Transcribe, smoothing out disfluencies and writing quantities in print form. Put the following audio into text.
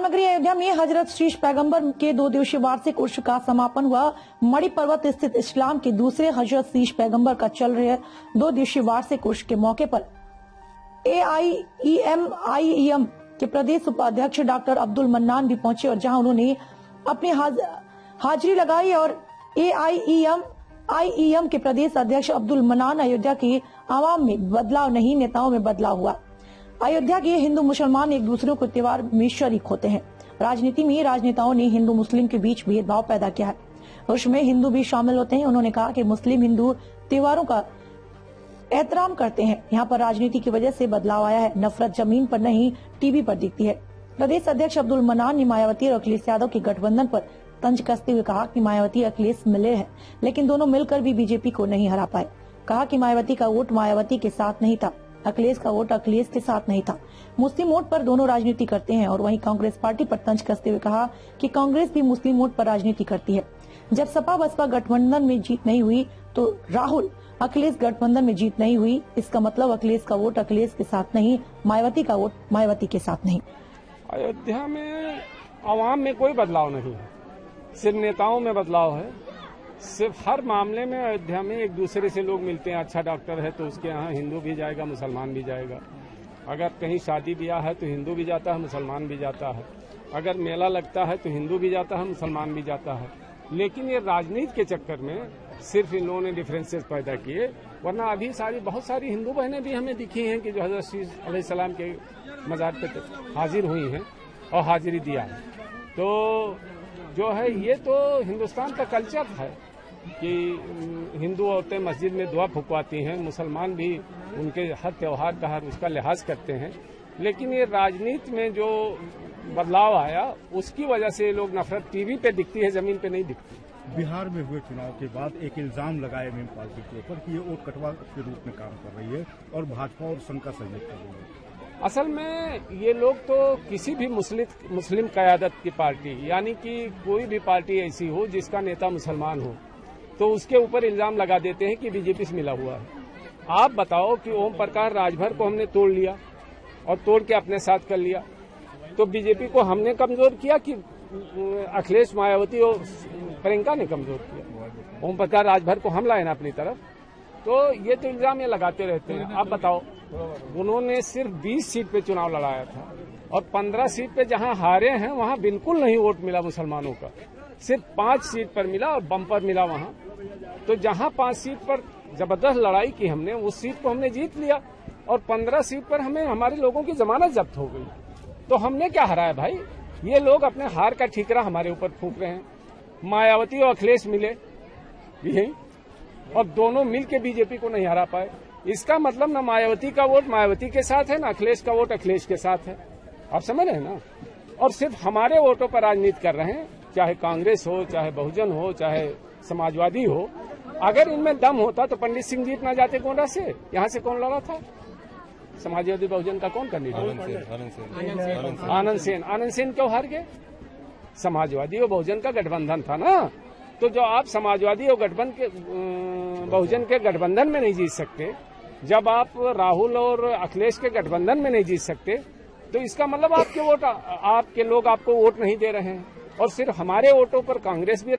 नगरी अयोध्या में हजरत शीश पैगंबर के 2 दिवसीय वार्षिक उर्स का समापन हुआ। मणि पर्वत स्थित इस्लाम के दूसरे हजरत शीश पैगंबर का चल रहे 2 दिवसीय वार्षिक उर्स के मौके पर AIEM के प्रदेश उपाध्यक्ष डॉक्टर अब्दुल मन्नान भी पहुंचे और जहां उन्होंने अपनी हाजिरी लगाई। और AIEM के प्रदेश अध्यक्ष अब्दुल मन्नान अयोध्या की आवाम में बदलाव नहीं, नेताओं में बदलाव हुआ। अयोध्या के हिंदू मुसलमान एक दूसरे को त्योहार में शरीक होते हैं। राजनीति में राजनेताओं ने हिंदू मुस्लिम के बीच भेदभाव पैदा किया है, उसमें हिंदू भी शामिल होते हैं। उन्होंने कहा कि मुस्लिम हिंदू त्योहारों का एहतराम करते हैं। यहाँ पर राजनीति की वजह से बदलाव आया है। नफरत जमीन पर नहीं, टीवी पर दिखती है। प्रदेश अध्यक्ष अब्दुल मन्नान ने मायावती और अखिलेश यादव के गठबंधन पर तंज कसते हुए कहा कि मायावती और अखिलेश मिले हैं, लेकिन दोनों मिलकर भी बीजेपी को नहीं हरा पाए। कहा कि मायावती का वोट मायावती के साथ नहीं था, अखिलेश का वोट अखिलेश के साथ नहीं था। मुस्लिम वोट पर दोनों राजनीति करते हैं। और वहीं कांग्रेस पार्टी पर तंज कसते हुए कहा कि कांग्रेस भी मुस्लिम वोट पर राजनीति करती है। जब सपा बसपा गठबंधन में जीत नहीं हुई तो राहुल अखिलेश गठबंधन में जीत नहीं हुई, इसका मतलब अखिलेश का वोट अखिलेश के साथ नहीं, मायावती का वोट मायावती के साथ नहीं। अयोध्या में आवाम में कोई बदलाव नहीं है, सिर्फ नेताओं में बदलाव है। सिर्फ हर मामले में अयोध्या में एक दूसरे से लोग मिलते हैं। अच्छा डॉक्टर है तो उसके यहाँ हिंदू भी जाएगा, मुसलमान भी जाएगा। अगर कहीं शादी ब्याह है तो हिंदू भी जाता है, मुसलमान भी जाता है। अगर मेला लगता है तो हिंदू भी जाता है, मुसलमान भी जाता है। लेकिन ये राजनीति के चक्कर में सिर्फ इन लोगों ने डिफरेंसेस पैदा किए, वरना अभी बहुत सारी हिंदू बहनें भी हमें दिखी हैं कि जो हजरत शीश अलैहिस्सलाम के मज़ार पे हाजिर हुई हैं और हाजिरी दिया है। तो जो है ये तो हिंदुस्तान का कल्चर है कि हिंदू औरतें मस्जिद में दुआ फुकवाती हैं, मुसलमान भी उनके हर त्योहार का हर उसका लिहाज करते हैं। लेकिन ये राजनीति में जो बदलाव आया उसकी वजह से लोग नफरत टीवी पे दिखती है, जमीन पे नहीं दिखती। बिहार में हुए चुनाव के बाद एक इल्जाम लगाया मीम पार्टी के ऊपर कि ये वोट कटवा के रूप में काम कर रही है और भाजपा और संघ का सहयोग कर रही है। असल में ये लोग तो किसी भी मुस्लिम क़यादत की पार्टी, यानी कि कोई भी पार्टी ऐसी हो जिसका नेता मुसलमान हो, तो उसके ऊपर इल्जाम लगा देते हैं कि बीजेपी से मिला हुआ है। आप बताओ कि ओम प्रकाश राजभर को हमने तोड़ लिया और तोड़ के अपने साथ कर लिया, तो बीजेपी को हमने कमजोर किया कि अखिलेश, मायावती और प्रियंका ने कमजोर किया? ओम प्रकाश राजभर को हम लाए ना अपनी तरफ। तो ये तो इल्जाम ये लगाते रहते हैं। आप बताओ, उन्होंने सिर्फ 20 सीट पे चुनाव लड़ाया था और 15 सीट पे जहां हारे हैं वहां बिल्कुल नहीं वोट मिला मुसलमानों का, सिर्फ 5 सीट पर मिला और बम्पर मिला वहां। तो जहां 5 सीट पर जबरदस्त लड़ाई की हमने, उस सीट को हमने जीत लिया और 15 सीट पर हमें हमारे लोगों की जमानत जब्त हो गई। तो हमने क्या हराया भाई? ये लोग अपने हार का ठीकरा हमारे ऊपर फूंक रहे हैं। मायावती और अखिलेश मिले यही और दोनों मिलके बीजेपी को नहीं हरा पाए। इसका मतलब न मायावती का वोट मायावती के साथ है, न अखिलेश का वोट अखिलेश के साथ है। आप समझ रहे हैं ना? और सिर्फ हमारे वोटों पर राजनीति कर रहे हैं, चाहे कांग्रेस हो, चाहे बहुजन हो, चाहे समाजवादी हो। अगर इनमें दम होता तो पंडित सिंह जीत ना जाते गोंडा से। यहाँ से कौन लड़ा था? समाजवादी बहुजन का कौन कैंडिडेट? आनंद सेन क्यों हार गए? समाजवादी और बहुजन का गठबंधन था ना। तो जो आप समाजवादी और बहुजन के गठबंधन में नहीं जीत सकते, जब आप राहुल और अखिलेश के गठबंधन में नहीं जीत सकते, तो इसका मतलब आपके लोग आपको वोट नहीं दे रहे हैं। और सिर्फ हमारे वोटों पर कांग्रेस भी